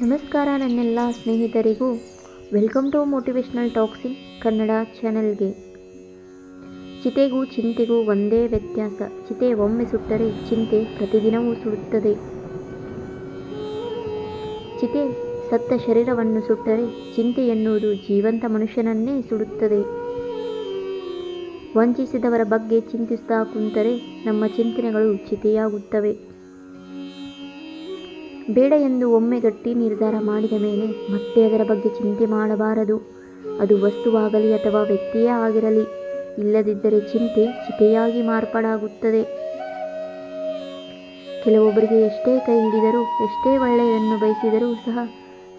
ನಮಸ್ಕಾರ ನನ್ನೆಲ್ಲ ಸ್ನೇಹಿತರಿಗೂ ವೆಲ್ಕಮ್ ಟು ಮೋಟಿವೇಶ್ನಲ್ ಟಾಕ್ಸ್ ಇನ್ ಕನ್ನಡ ಚಾನೆಲ್ಗೆ. ಚಿತೆಗೂ ಚಿಂತೆಗೂ ಒಂದೇ ವ್ಯತ್ಯಾಸ. ಚಿತೆ ಒಮ್ಮೆ ಸುಟ್ಟರೆ ಚಿಂತೆ ಪ್ರತಿದಿನವೂ ಸುಡುತ್ತದೆ. ಚಿತೆ ಸತ್ತ ಶರೀರವನ್ನು ಸುಟ್ಟರೆ ಚಿಂತೆ ಎನ್ನುವುದು ಜೀವಂತ ಮನುಷ್ಯನನ್ನೇ ಸುಡುತ್ತದೆ. ವಂಚಿಸಿದವರ ಬಗ್ಗೆ ಚಿಂತಿಸ್ತಾ ಕುಂತರೆ ನಮ್ಮ ಚಿಂತನೆಗಳು ಚಿತೆಯಾಗುತ್ತವೆ. ಬೇಡ ಎಂದು ಒಮ್ಮೆ ಗಟ್ಟಿ ನಿರ್ಧಾರ ಮಾಡಿದ ಮೇಲೆ ಮತ್ತೆ ಅದರ ಬಗ್ಗೆ ಚಿಂತೆ ಮಾಡಬಾರದು. ಅದು ವಸ್ತುವಾಗಲಿ ಅಥವಾ ವ್ಯಕ್ತಿಯೇ ಆಗಿರಲಿ. ಇಲ್ಲದಿದ್ದರೆ ಚಿಂತೆ ಚಿತೆಯಾಗಿ ಮಾರ್ಪಾಡಾಗುತ್ತದೆ. ಕೆಲವೊಬ್ಬರಿಗೆ ಎಷ್ಟೇ ಕೈ ಹಿಡಿದರೂ, ಎಷ್ಟೇ ಒಳ್ಳೆಯದನ್ನು ಬಯಸಿದರೂ ಸಹ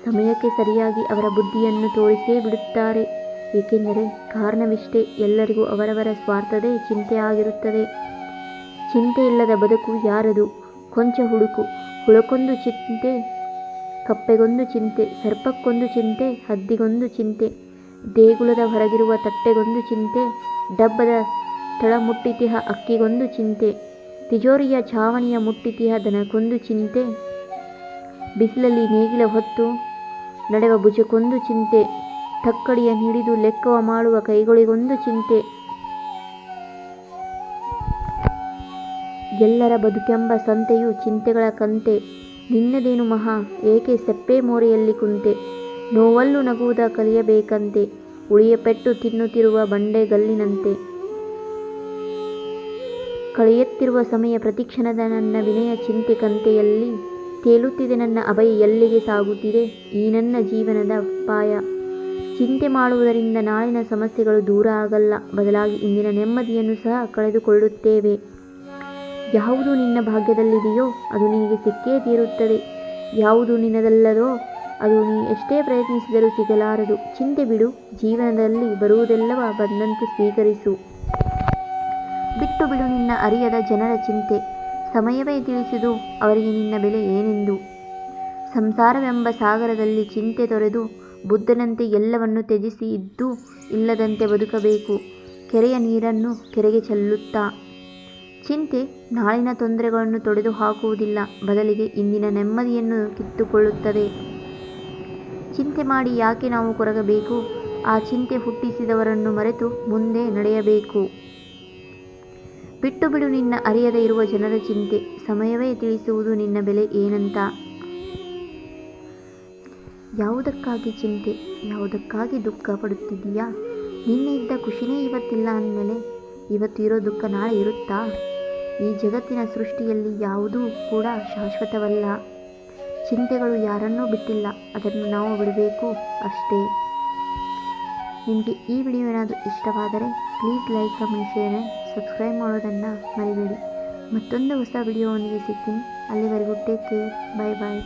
ಸಮಯಕ್ಕೆ ಸರಿಯಾಗಿ ಅವರ ಬುದ್ಧಿಯನ್ನು ತೋರಿಸೇ ಬಿಡುತ್ತಾರೆ. ಏಕೆಂದರೆ ಕಾರಣವಿಷ್ಟೇ, ಎಲ್ಲರಿಗೂ ಅವರವರ ಸ್ವಾರ್ಥದೇ ಚಿಂತೆ ಆಗಿರುತ್ತದೆ. ಚಿಂತೆ ಇಲ್ಲದ ಬದುಕು ಯಾರದು? ಕೊಂಚ ಹುಡುಕು. ಹುಳಕ್ಕೊಂದು ಚಿಂತೆ, ಕಪ್ಪೆಗೊಂದು ಚಿಂತೆ, ಸರ್ಪಕ್ಕೊಂದು ಚಿಂತೆ, ಹದ್ದಿಗೊಂದು ಚಿಂತೆ, ದೇಗುಲದ ಹೊರಗಿರುವ ತಟ್ಟೆಗೊಂದು ಚಿಂತೆ, ಡಬ್ಬದ ತಳ ಮುಟ್ಟಿತಿಹ ಅಕ್ಕಿಗೊಂದು ಚಿಂತೆ, ತಿಜೋರಿಯ ಛಾವಣಿಯ ಮುಟ್ಟಿತಿಹ ದನಕ್ಕೊಂದು ಚಿಂತೆ, ಬಿಸಿಲಲ್ಲಿ ನೇಗಿಲ ಹೊತ್ತು ನಡೆವ ಭುಜಕ್ಕೊಂದು ಚಿಂತೆ, ತಕ್ಕಡಿಯ ಹಿಡಿದು ಲೆಕ್ಕವ ಮಾಡುವ ಕೈಗಳಿಗೊಂದು ಚಿಂತೆ. ಎಲ್ಲರ ಬದುಕೆಂಬ ಸಂತೆಯು ಚಿಂತೆಗಳ ಕಂತೆ. ನಿನ್ನದೇನು ಮಹಾ, ಏಕೆ ಸೆಪ್ಪೆ ಮೋರೆಯಲ್ಲಿ ಕುಂತೆ? ನೋವಲ್ಲೂ ನಗುವುದ ಕಲಿಯಬೇಕಂತೆ, ಉಳಿಯ ಪೆಟ್ಟು ತಿನ್ನುತ್ತಿರುವ ಬಂಡೆಗಲ್ಲಿನಂತೆ. ಕಳೆಯುತ್ತಿರುವ ಸಮಯ ಪ್ರತಿಕ್ಷಣದ ನನ್ನ ವಿನಯ ಚಿಂತೆ ಕಂತೆಯಲ್ಲಿ. ತೇಲುತ್ತಿದೆ ನನ್ನ ಅಭಯ, ಎಲ್ಲಿಗೆ ಸಾಗುತ್ತಿದೆ ಈ ನನ್ನ ಜೀವನದ ಪಾಯ. ಚಿಂತೆ ಮಾಡುವುದರಿಂದ ನಾಳಿನ ಸಮಸ್ಯೆಗಳು ದೂರ ಆಗಲ್ಲ, ಬದಲಾಗಿ ಇಂದಿನ ನೆಮ್ಮದಿಯನ್ನು ಸಹ ಕಳೆದುಕೊಳ್ಳುತ್ತೇವೆ. ಯಾವುದು ನಿನ್ನ ಭಾಗ್ಯದಲ್ಲಿದೆಯೋ ಅದು ನಿನಗೆ ಸಿಕ್ಕೇ ತೀರುತ್ತದೆ. ಯಾವುದು ನಿನ್ನದಲ್ಲದೋ ಅದು ನೀ ಎಷ್ಟೇ ಪ್ರಯತ್ನಿಸಿದರೂ ಸಿಗಲಾರದು. ಚಿಂತೆ ಬಿಡು, ಜೀವನದಲ್ಲಿ ಬರುವುದೆಲ್ಲವ ಬಂದಂತೆ ಸ್ವೀಕರಿಸು. ಬಿಟ್ಟು ಬಿಡು ನಿನ್ನ ಅರಿಯದ ಜನರ ಚಿಂತೆ. ಸಮಯವೇ ತಿಳಿಸಿದು ಅವರಿಗೆ ನಿನ್ನ ಬೆಲೆ ಏನೆಂದು. ಸಂಸಾರವೆಂಬ ಸಾಗರದಲ್ಲಿ ಚಿಂತೆ ತೊರೆದು ಬುದ್ಧನಂತೆ ಎಲ್ಲವನ್ನು ತ್ಯಜಿಸಿ ಇದ್ದೂ ಇಲ್ಲದಂತೆ ಬದುಕಬೇಕು. ಕೆರೆಯ ನೀರನ್ನು ಕೆರೆಗೆ ಚೆಲ್ಲುತ್ತಾ. ಚಿಂತೆ ನಾಳಿನ ತೊಂದರೆಗಳನ್ನು ತೊಡೆದು ಹಾಕುವುದಿಲ್ಲ, ಬದಲಿಗೆ ಇಂದಿನ ನೆಮ್ಮದಿಯನ್ನು ಕಿತ್ತುಕೊಳ್ಳುತ್ತದೆ. ಚಿಂತೆ ಮಾಡಿ ಯಾಕೆ ನಾವು ಕೊರಗಬೇಕು? ಆ ಚಿಂತೆ ಹುಟ್ಟಿಸಿದವರನ್ನು ಮರೆತು ಮುಂದೆ ನಡೆಯಬೇಕು. ಬಿಟ್ಟು ಬಿಡು ನಿನ್ನ ಅರಿಯದೇ ಇರುವ ಜನರ ಚಿಂತೆ. ಸಮಯವೇ ತಿಳಿಸುವುದು ನಿನ್ನ ಬೆಲೆ ಏನಂತ. ಯಾವುದಕ್ಕಾಗಿ ಚಿಂತೆ? ಯಾವುದಕ್ಕಾಗಿ ದುಃಖ ಪಡುತ್ತಿದ್ದೀಯಾ? ನಿನ್ನೆ ಇದ್ದ ಖುಷಿನೇ ಇವತ್ತಿಲ್ಲ ಅಂದಮೇಲೆ ಇವತ್ತು ಇರೋ ದುಃಖ ನಾಳೆ ಇರುತ್ತಾ? ಈ ಜಗತ್ತಿನ ಸೃಷ್ಟಿಯಲ್ಲಿ ಯಾವುದೂ ಕೂಡ ಶಾಶ್ವತವಲ್ಲ. ಚಿಂತೆಗಳು ಯಾರನ್ನೂ ಬಿಟ್ಟಿಲ್ಲ, ಅದನ್ನು ನಾವು ಬಿಡಬೇಕು ಅಷ್ಟೇ. ನಿಮಗೆ ಈ ವಿಡಿಯೋ ಏನಾದರೂ ಇಷ್ಟವಾದರೆ please like, comment, share and subscribe ಮಾಡೋದನ್ನು ಮರಿಬೇಡಿ. ಮತ್ತೊಂದು ಹೊಸ ವಿಡಿಯೋವೊಂದಿಗೆ ಸಿಗ್ತೀನಿ. ಅಲ್ಲಿವರೆಗೂ ಟೇಕ್ ಕೇರ್. ಬಾಯ್ ಬಾಯ್.